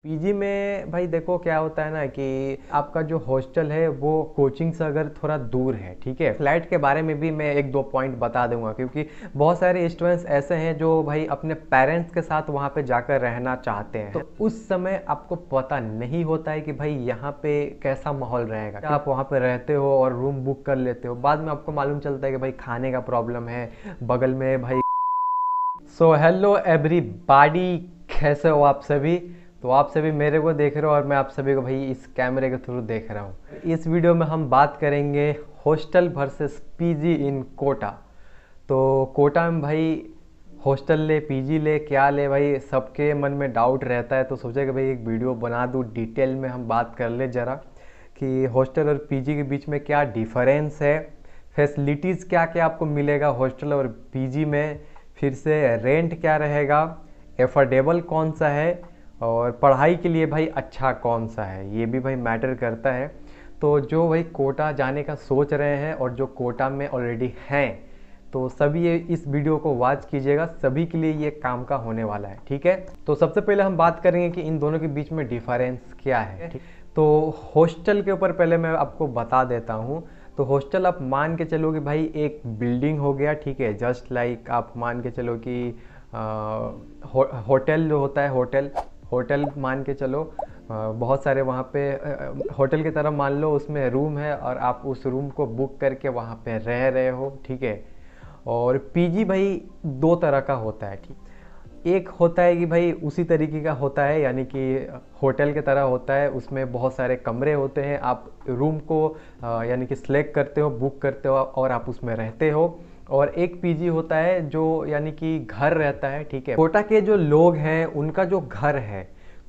PG में भाई देखो क्या होता है ना कि आपका जो हॉस्टल है वो कोचिंग से अगर थोड़ा दूर है, ठीक है। फ्लैट के बारे में भी मैं एक दो पॉइंट बता दूंगा, क्योंकि बहुत सारे स्टूडेंट्स ऐसे हैं जो भाई अपने पेरेंट्स के साथ वहाँ पे जाकर रहना चाहते हैं, तो उस समय आपको पता नहीं होता है कि भाई यहाँ पे कैसा माहौल रहेगा। आप वहाँ पे रहते हो और रूम बुक कर लेते हो, बाद में आपको मालूम चलता है कि भाई खाने का प्रॉब्लम है, बगल में भाई। सो हेलो एवरीबॉडी, कैसे हो आप सभी। तो आप सभी मेरे को देख रहे हो और मैं आप सभी को भाई इस कैमरे के थ्रू देख रहा हूँ। इस वीडियो में हम बात करेंगे हॉस्टल वर्सेस पीजी इन कोटा। तो कोटा में भाई हॉस्टल ले पीजी ले क्या ले, भाई सबके मन में डाउट रहता है। तो सोचा कि भाई एक वीडियो बना दूँ, डिटेल में हम बात कर ले ज़रा कि हॉस्टल और पीजी के बीच में क्या डिफरेंस है, फैसिलिटीज़ क्या क्या आपको मिलेगा हॉस्टल और पीजी में, फिर से रेंट क्या रहेगा, एफोर्डेबल कौन सा है, और पढ़ाई के लिए भाई अच्छा कौन सा है, ये भी भाई मैटर करता है। तो जो भाई कोटा जाने का सोच रहे हैं और जो कोटा में ऑलरेडी हैं, तो सभी ये इस वीडियो को वॉच कीजिएगा, सभी के लिए ये काम का होने वाला है, ठीक है। तो सबसे पहले हम बात करेंगे कि इन दोनों के बीच में डिफरेंस क्या है। तो हॉस्टल के ऊपर पहले मैं आपको बता देता हूँ। तो हॉस्टल आप मान के चलो कि भाई एक बिल्डिंग हो गया, ठीक है। जस्ट लाइक आप मान के चलो कि होटल जो होता है, होटल मान के चलो, बहुत सारे वहाँ पे होटल की तरह मान लो उसमें रूम है और आप उस रूम को बुक करके वहाँ पे रह रहे हो, ठीक है। और पीजी भाई दो तरह का होता है, ठीक। एक होता है कि भाई उसी तरीके का होता है, यानी कि होटल की तरह होता है, उसमें बहुत सारे कमरे होते हैं, आप रूम को यानी कि सिलेक्ट करते हो, बुक करते हो और आप उसमें रहते हो। और एक पीजी होता है जो यानी कि घर रहता है, ठीक है। कोटा के जो लोग हैं उनका जो घर है,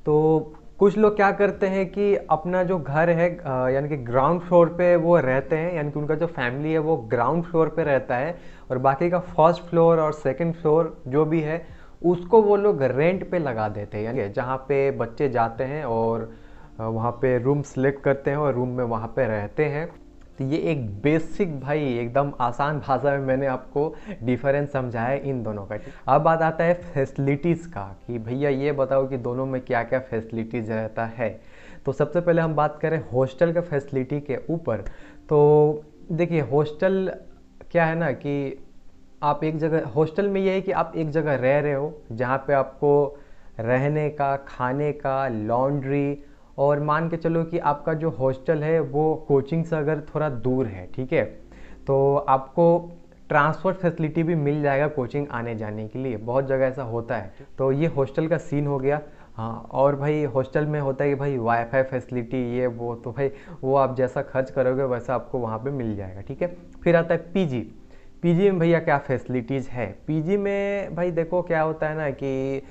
तो कुछ लोग क्या करते हैं कि अपना जो घर है यानी कि ग्राउंड फ्लोर पे वो रहते हैं, यानी कि उनका जो फैमिली है वो ग्राउंड फ्लोर पे रहता है, और बाकी का फर्स्ट फ्लोर और सेकंड फ्लोर जो भी है उसको वो लोग रेंट पे लगा देते हैं, यानी जहाँ पे बच्चे जाते हैं और वहाँ पे रूम सेलेक्ट करते हैं और रूम में वहाँ पे रहते हैं। तो ये एक बेसिक भाई एकदम आसान भाषा में मैंने आपको डिफरेंस समझाया है इन दोनों का। अब बात आता है फैसिलिटीज़ का कि भैया ये बताओ कि दोनों में क्या क्या फैसिलिटीज़ रहता है। तो सबसे पहले हम बात करें हॉस्टल के फैसिलिटी के ऊपर। तो देखिए हॉस्टल क्या है ना कि आप एक जगह, हॉस्टल में ये है कि आप एक जगह रह रहे हो जहाँ पे आपको रहने का, खाने का, लॉन्ड्री, और मान के चलो कि आपका जो हॉस्टल है वो कोचिंग से अगर थोड़ा दूर है, ठीक है, तो आपको ट्रांसपोर्ट फैसिलिटी भी मिल जाएगा कोचिंग आने जाने के लिए, बहुत जगह ऐसा होता है। तो ये हॉस्टल का सीन हो गया। हाँ, और भाई हॉस्टल में होता है कि भाई वाईफाई फैसिलिटी ये वो, तो भाई वो आप जैसा खर्च करोगे वैसा आपको वहाँ पे मिल जाएगा, ठीक है। फिर आता है पीजी। पीजी में भैया क्या फैसिलिटीज़ है। पीजी में भाई देखो क्या होता है ना कि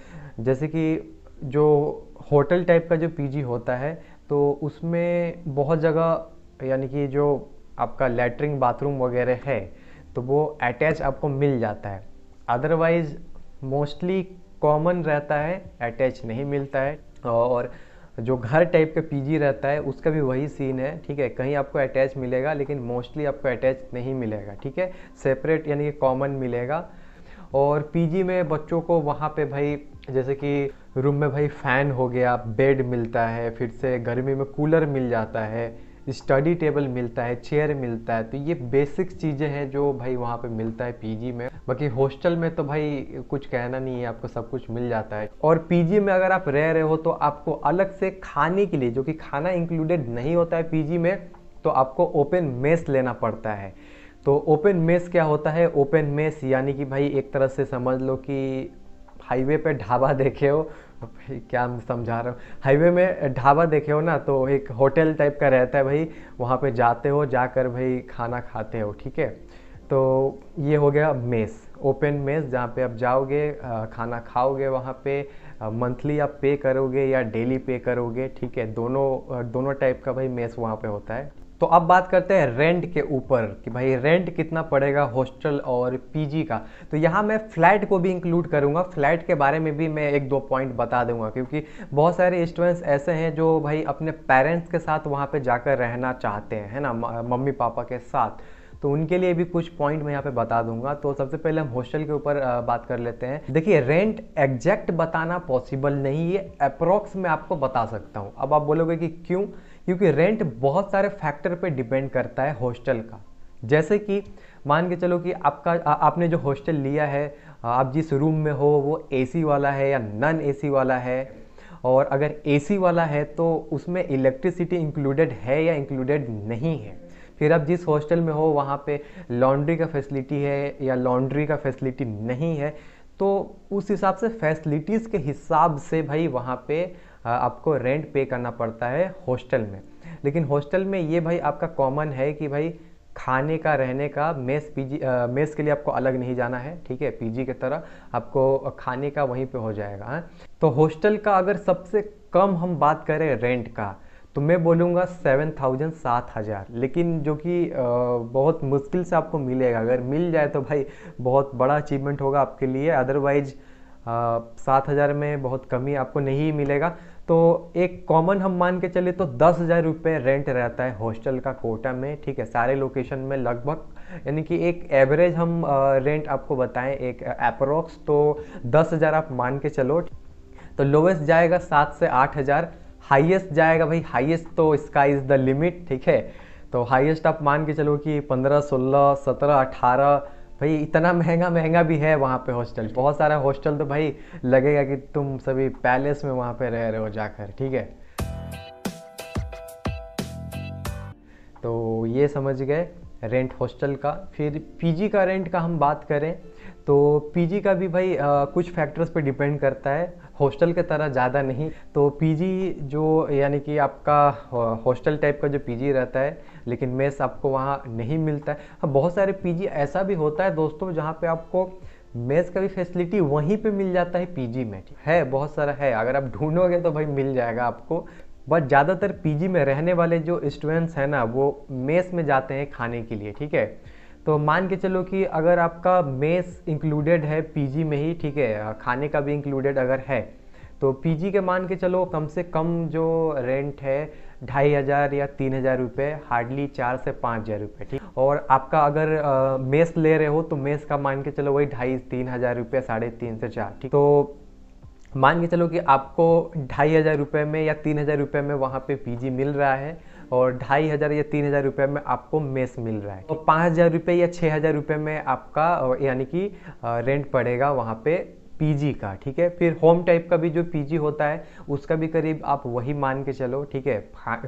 जैसे कि जो होटल टाइप का जो पीजी होता है, तो उसमें बहुत जगह यानी कि जो आपका लैट्रिन बाथरूम वगैरह है तो वो अटैच आपको मिल जाता है। अदरवाइज मोस्टली कॉमन रहता है, अटैच नहीं मिलता है। और जो घर टाइप का पीजी रहता है उसका भी वही सीन है, ठीक है। कहीं आपको अटैच मिलेगा लेकिन मोस्टली आपको अटैच नहीं मिलेगा, ठीक है। सेपरेट यानी कि कॉमन मिलेगा। और पीजी में बच्चों को वहाँ पे भाई जैसे कि रूम में भाई फ़ैन हो गया, बेड मिलता है, फिर से गर्मी में कूलर मिल जाता है, स्टडी टेबल मिलता है, चेयर मिलता है। तो ये बेसिक चीज़ें हैं जो भाई वहाँ पे मिलता है पीजी में। बाकी हॉस्टल में तो भाई कुछ कहना नहीं है, आपको सब कुछ मिल जाता है। और पीजी में अगर आप रह रहे हो तो आपको अलग से खाने के लिए, जो कि खाना इंक्लूडेड नहीं होता है पीजी में, तो आपको ओपन मेस लेना पड़ता है। तो ओपन मेस क्या होता है, ओपन मेस यानी कि भाई एक तरह से समझ लो कि हाईवे पे ढाबा देखे हो, भाई क्या मैं समझा रहा हूँ, हाईवे में ढाबा देखे हो ना, तो एक होटल टाइप का रहता है भाई, वहाँ पे जाते हो, जाकर भाई खाना खाते हो, ठीक है। तो ये हो गया मेस, ओपन मेस, जहाँ पे आप जाओगे खाना खाओगे, वहाँ पे मंथली आप पे करोगे या डेली पे करोगे, ठीक है। दोनों टाइप का भाई मेस वहाँ पे होता है। तो अब बात करते हैं रेंट के ऊपर कि भाई रेंट कितना पड़ेगा हॉस्टल और पीजी का। तो यहाँ मैं फ्लैट को भी इंक्लूड करूँगा, फ्लैट के बारे में भी मैं एक दो पॉइंट बता दूंगा, क्योंकि बहुत सारे स्टूडेंट्स ऐसे हैं जो भाई अपने पेरेंट्स के साथ वहाँ पे जाकर रहना चाहते हैं, है ना, मम्मी पापा के साथ। तो उनके लिए भी कुछ पॉइंट मैं यहाँ पे बता दूंगा। तो सबसे पहले हम हॉस्टल के ऊपर बात कर लेते हैं। देखिए, रेंट एग्जैक्ट बताना पॉसिबल नहीं है, अप्रॉक्स मैं आपको बता सकता हूँ। अब आप बोलोगे कि क्यों? क्योंकि रेंट बहुत सारे फैक्टर पे डिपेंड करता है हॉस्टल का। जैसे कि मान के चलो कि आपने जो हॉस्टल लिया है, आप जिस रूम में हो वो एसी वाला है या नॉन एसी वाला है, और अगर एसी वाला है तो उसमें इलेक्ट्रिसिटी इंक्लूडेड है या इंक्लूडेड नहीं है। फिर आप जिस हॉस्टल में हो वहाँ पे लॉन्ड्री का फैसिलिटी है या लॉन्ड्री का फैसिलिटी नहीं है, तो उस हिसाब से फैसिलिटीज़ के हिसाब से भाई वहाँ पे आपको रेंट पे करना पड़ता है हॉस्टल में। लेकिन हॉस्टल में ये भाई आपका कॉमन है कि भाई खाने का, रहने का, मेस के लिए आपको अलग नहीं जाना है, ठीक है। पीजी की तरह आपको खाने का वहीं पे हो जाएगा, हाँ। तो हॉस्टल का अगर सबसे कम हम बात करें रेंट का, तो मैं बोलूँगा 7,000 7,000, लेकिन जो कि बहुत मुश्किल से आपको मिलेगा। अगर मिल जाए तो भाई बहुत बड़ा अचीवमेंट होगा आपके लिए, अदरवाइज 7,000 में बहुत कमी आपको नहीं मिलेगा। तो एक कॉमन हम मान के चले तो 10,000 रुपये रेंट रहता है हॉस्टल का कोटा में, ठीक है, सारे लोकेशन में लगभग। यानी कि एक एवरेज हम रेंट आपको बताएं, एक अप्रोक्स, तो 10,000 आप मान के चलो। तो लोवेस्ट जाएगा 7 से 8,000, हाईएस्ट जाएगा भाई, हाईएस्ट तो स्काई इज़ द लिमिट, ठीक है। तो हाईएस्ट आप मान के चलो कि 15, 16, 17, 18, भाई इतना महंगा भी है वहाँ पे हॉस्टल। बहुत सारा हॉस्टल तो भाई लगेगा कि तुम सभी पैलेस में वहाँ पे रह रहे हो जाकर, ठीक है। तो ये समझ गए रेंट हॉस्टल का। फिर पीजी का रेंट का हम बात करें तो पीजी का भी भाई कुछ फैक्टर्स पे डिपेंड करता है, हॉस्टल के तरह ज़्यादा नहीं। तो पीजी जो यानी कि आपका हॉस्टल टाइप का जो पीजी रहता है, लेकिन मेस आपको वहाँ नहीं मिलता है। हाँ, बहुत सारे पीजी ऐसा भी होता है दोस्तों जहाँ पे आपको मेस का भी फैसिलिटी वहीं पे मिल जाता है पीजी में, है बहुत सारा है। अगर आप ढूंढोगे तो भाई मिल जाएगा आपको। बट ज़्यादातर पीजी में रहने वाले जो स्टूडेंट्स हैं ना, वो मेस में जाते हैं खाने के लिए, ठीक है। तो मान के चलो कि अगर आपका मेस इंक्लूडेड है पीजी में ही, ठीक है, खाने का भी इंक्लूडेड अगर है, तो पीजी के मान के चलो कम से कम जो रेंट है 2,500 या 3,000 रुपये, हार्डली 4 से 5,000 रुपये, ठीक। और आपका अगर मेस ले रहे हो तो मेस का मान के चलो वही 2,500-3,000 रुपये, 3.5 से 4, ठीक। तो मान के चलो कि आपको 2,500 रुपये में या 3,000 रुपये में वहाँ पे पीजी मिल रहा है, और 2,500 या 3,000 रुपये में आपको मेस मिल रहा है। तो 5,000 रुपये या 6,000 रुपये में आपका यानी कि रेंट पड़ेगा वहाँ पे पीजी का, ठीक है। फिर होम टाइप का भी जो पीजी होता है उसका भी करीब आप वही मान के चलो, ठीक है।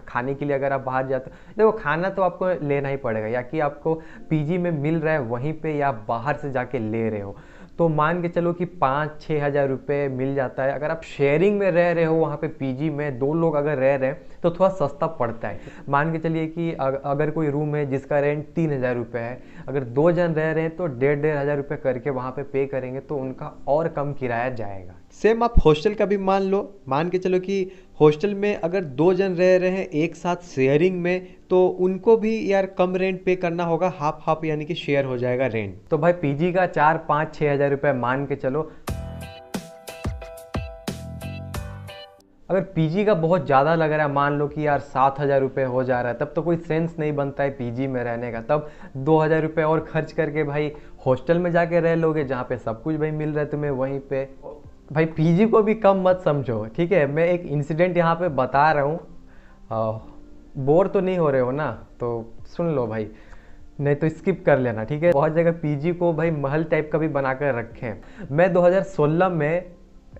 खाने के लिए अगर आप बाहर जाते हो, देखो खाना तो आपको लेना ही पड़ेगा, या कि आपको पीजी में मिल रहा है वहीं पे या बाहर से जाके ले रहे हो, तो मान के चलो कि 5-6 हज़ार रुपये मिल जाता है। अगर आप शेयरिंग में रह रहे हो वहाँ पे पीजी में 2 लोग अगर रह रहे हैं तो थोड़ा सस्ता पड़ता है। मान के चलिए कि अगर कोई रूम है जिसका रेंट 3,000 रुपये है, अगर 2 जन रह रहे हैं तो 1,500 हज़ार रुपये करके वहाँ पे करेंगे तो उनका और कम किराया जाएगा। सेम आप हॉस्टल का भी मान लो, मान के चलो कि हॉस्टल में अगर 2 जन रह रहे हैं एक साथ शेयरिंग में, तो उनको भी यार कम रेंट पे करना होगा, हाफ हाफ यानी कि शेयर हो जाएगा रेंट। तो भाई पीजी का 4-5-6 हज़ार रुपये मान के चलो। अगर पीजी का बहुत ज़्यादा लग रहा है, मान लो कि यार 7,000 रुपये हो जा रहा है, तब तो कोई सेंस नहीं बनता है पीजी में रहने का। तब 2,000 रुपये और खर्च करके भाई हॉस्टल में जाके रह लोगे जहाँ पे सब कुछ भाई मिल रहा है तुम्हें वहीं पे। भाई पीजी को भी कम मत समझो, ठीक है। मैं एक इंसिडेंट यहाँ पे बता रहा हूँ, बोर तो नहीं हो रहे हो ना, तो सुन लो भाई, नहीं तो स्किप कर लेना, ठीक है। बहुत जगह पीजी को भाई महल टाइप का भी बना कर रखे हैं। मैं 2016 में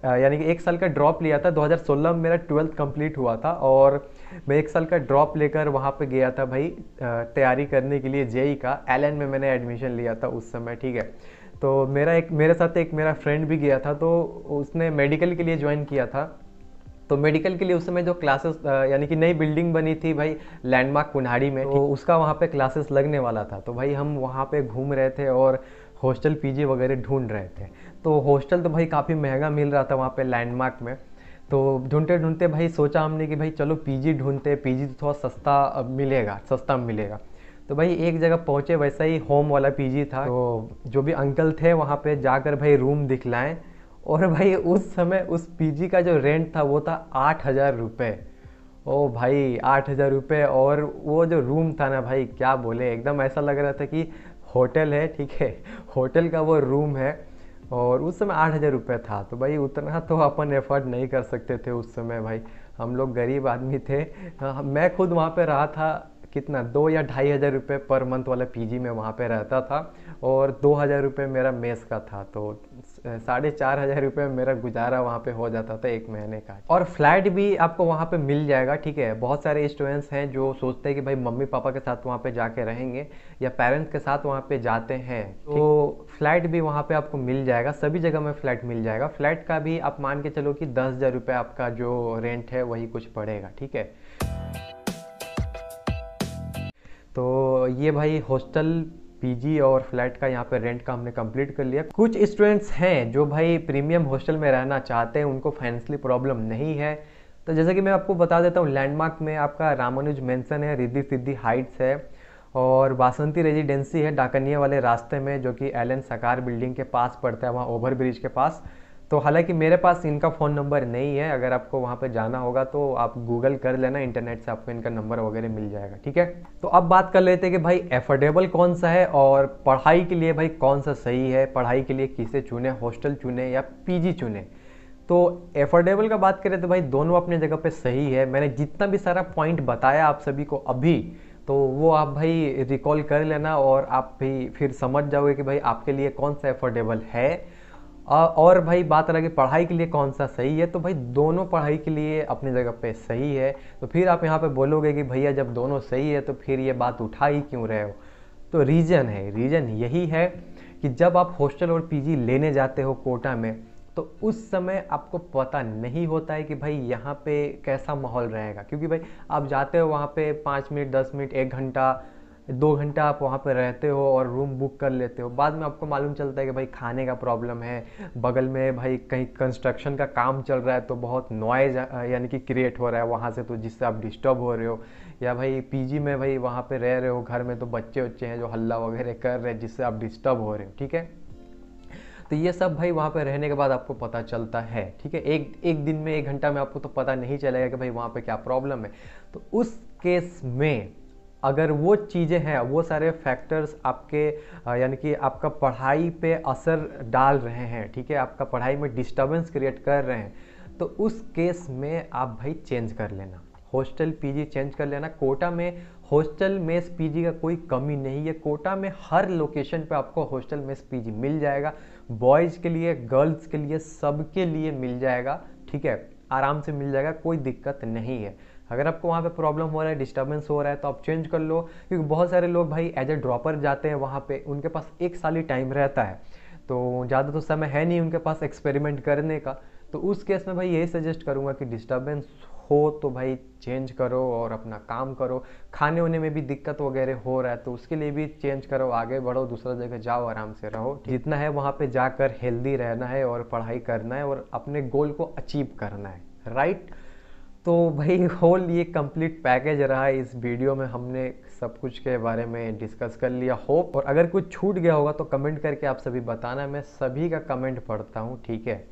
यानी कि 1 साल का ड्रॉप लिया था। 2016 में मेरा 12th कंप्लीट हुआ था और मैं 1 साल का ड्रॉप लेकर वहाँ पे गया था भाई तैयारी करने के लिए जेई का। एलन में मैंने एडमिशन लिया था उस समय, ठीक है। तो मेरे साथ एक मेरा फ्रेंड भी गया था, तो उसने मेडिकल के लिए ज्वाइन किया था। तो मेडिकल के लिए उस समय जो क्लासेस यानी कि नई बिल्डिंग बनी थी भाई लैंडमार्क कुन्हाड़ी में, तो उसका वहाँ पे क्लासेस लगने वाला था। तो भाई हम वहाँ पे घूम रहे थे और हॉस्टल पीजी वगैरह ढूंढ रहे थे। तो हॉस्टल तो भाई काफ़ी महंगा मिल रहा था वहाँ पे लैंडमार्क में। तो ढूंढते ढूंढते भाई सोचा हमने कि भाई चलो पीजी ढूंढते, पीजी तो थोड़ा सस्ता मिलेगा। तो भाई एक जगह पहुँचे, वैसा ही होम वाला पीजी था। तो जो भी अंकल थे वहाँ पे जाकर भाई रूम दिखलाएं, और भाई उस समय उस पीजी का जो रेंट था वो था 8,000 रुपये। ओ भाई 8,000 रुपये, और वो जो रूम था ना भाई, क्या बोले, एकदम ऐसा लग रहा था कि होटल है, ठीक है, होटल का वो रूम है। और उस समय 8,000 रुपये था, तो भाई उतना तो अपन एफर्ट नहीं कर सकते थे उस समय भाई, हम लोग गरीब आदमी थे। हाँ, मैं खुद वहाँ पे रहा था, कितना 2 या 2,500 रुपये पर मंथ वाला पीजी में वहाँ पे रहता था, और 2,000 रुपये मेरा मेस का था, तो 4,500 रुपये मेरा गुजारा वहाँ पे हो जाता था एक महीने का। और फ्लैट भी आपको वहाँ पे मिल जाएगा, ठीक है। बहुत सारे स्टूडेंट्स हैं जो सोचते हैं कि भाई मम्मी पापा के साथ वहाँ पे जाके रहेंगे या पेरेंट्स के साथ वहाँ पे जाते हैं, तो फ्लैट भी वहाँ पे आपको मिल जाएगा, सभी जगह में फ्लैट मिल जाएगा। फ्लैट का भी आप मान के चलो कि 10,000 रुपये आपका जो रेंट है वही कुछ पड़ेगा, ठीक है। तो ये भाई हॉस्टल, पीजी और फ्लैट का यहाँ पे रेंट का हमने कंप्लीट कर लिया। कुछ स्टूडेंट्स हैं जो भाई प्रीमियम हॉस्टल में रहना चाहते हैं, उनको फाइनेंशियली प्रॉब्लम नहीं है, तो जैसे कि मैं आपको बता देता हूँ, लैंडमार्क में आपका रामानुज मेंशन है, रिद्धि सिद्धि हाइट्स है, और वासंती रेजिडेंसी है डाकनिया वाले रास्ते में, जो कि एल एन सकार बिल्डिंग के पास पड़ता है, वहाँ ओवर ब्रिज के पास। तो हालांकि मेरे पास इनका फ़ोन नंबर नहीं है, अगर आपको वहाँ पे जाना होगा तो आप गूगल कर लेना, इंटरनेट से आपको इनका नंबर वगैरह मिल जाएगा, ठीक है। तो अब बात कर लेते हैं कि भाई एफोर्डेबल कौन सा है, और पढ़ाई के लिए भाई कौन सा सही है, पढ़ाई के लिए किसे चुने, हॉस्टल चुने या पीजी चुने। तो एफोर्डेबल का बात करें तो भाई दोनों अपने जगह पे सही है। मैंने जितना भी सारा पॉइंट बताया आप सभी को अभी, तो वो आप भाई रिकॉल कर लेना, और आप भी फिर समझ जाओगे कि भाई आपके लिए कौन सा एफोर्डेबल है। और भाई बात रहा कि पढ़ाई के लिए कौन सा सही है, तो भाई दोनों पढ़ाई के लिए अपनी जगह पे सही है। तो फिर आप यहाँ पे बोलोगे कि भैया जब दोनों सही है तो फिर ये बात उठा ही क्यों रहे हो। तो रीज़न यही है कि जब आप हॉस्टल और पीजी लेने जाते हो कोटा में, तो उस समय आपको पता नहीं होता है कि भाई यहाँ पे कैसा माहौल रहेगा, क्योंकि भाई आप जाते हो वहाँ पे 5 मिनट 10 मिनट 1 घंटा 2 घंटा आप वहाँ पे रहते हो और रूम बुक कर लेते हो, बाद में आपको मालूम चलता है कि भाई खाने का प्रॉब्लम है, बगल में भाई कहीं कंस्ट्रक्शन का काम चल रहा है तो बहुत नॉइज यानी कि क्रिएट हो रहा है वहाँ से, तो जिससे आप डिस्टर्ब हो रहे हो। या भाई पीजी में भाई वहाँ पे रह रहे हो घर में, तो बच्चे वच्चे हैं जो हल्ला वगैरह कर रहे हैं जिससे आप डिस्टर्ब हो रहे हो, ठीक है। तो ये सब भाई वहाँ पे रहने के बाद आपको पता चलता है, ठीक है। एक दिन में 1 घंटा में आपको तो पता नहीं चलेगा कि भाई वहाँ पे क्या प्रॉब्लम है। तो उस केस में अगर वो चीज़ें हैं, वो सारे फैक्टर्स आपके यानी कि आपका पढ़ाई पे असर डाल रहे हैं, ठीक है, आपका पढ़ाई में डिस्टर्बेंस क्रिएट कर रहे हैं, तो उस केस में आप भाई चेंज कर लेना, हॉस्टल पीजी चेंज कर लेना। कोटा में हॉस्टल मेस पीजी का कोई कमी नहीं है, कोटा में हर लोकेशन पे आपको हॉस्टल मेस पीजी मिल जाएगा, बॉयज़ के लिए गर्ल्स के लिए सबके लिए मिल जाएगा, ठीक है, आराम से मिल जाएगा, कोई दिक्कत नहीं है। अगर आपको वहाँ पे प्रॉब्लम हो रहा है, डिस्टर्बेंस हो रहा है, तो आप चेंज कर लो, क्योंकि बहुत सारे लोग भाई एज ए ड्रॉपर जाते हैं वहाँ पे, उनके पास 1 साल ही टाइम रहता है, तो ज़्यादा तो समय है नहीं उनके पास एक्सपेरिमेंट करने का। तो उस केस में भाई यही सजेस्ट करूँगा कि डिस्टर्बेंस हो तो भाई चेंज करो और अपना काम करो। खाने होने में भी दिक्कत वगैरह हो रहा है तो उसके लिए भी चेंज करो, आगे बढ़ो, दूसरा जगह जाओ, आराम से रहो। जितना है वहाँ पे जाकर हेल्दी रहना है और पढ़ाई करना है और अपने गोल को अचीव करना है, राइट। तो भाई होल ये कंप्लीट पैकेज रहा है। इस वीडियो में हमने सब कुछ के बारे में डिस्कस कर लिया, होप। और अगर कुछ छूट गया होगा तो कमेंट करके आप सभी बताना, मैं सभी का कमेंट पढ़ता हूँ, ठीक है।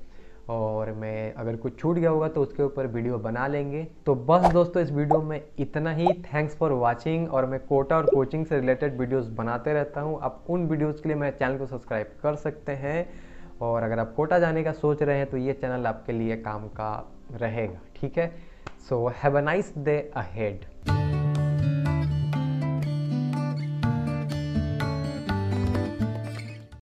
और मैं अगर कुछ छूट गया होगा तो उसके ऊपर वीडियो बना लेंगे। तो बस दोस्तों इस वीडियो में इतना ही। Thanks for watching. और मैं कोटा और कोचिंग से रिलेटेड वीडियोस बनाते रहता हूँ, आप उन वीडियोस के लिए मेरे चैनल को सब्सक्राइब कर सकते हैं। और अगर आप कोटा जाने का सोच रहे हैं तो ये चैनल आपके लिए काम का रहेगा, ठीक है। So have a nice day ahead.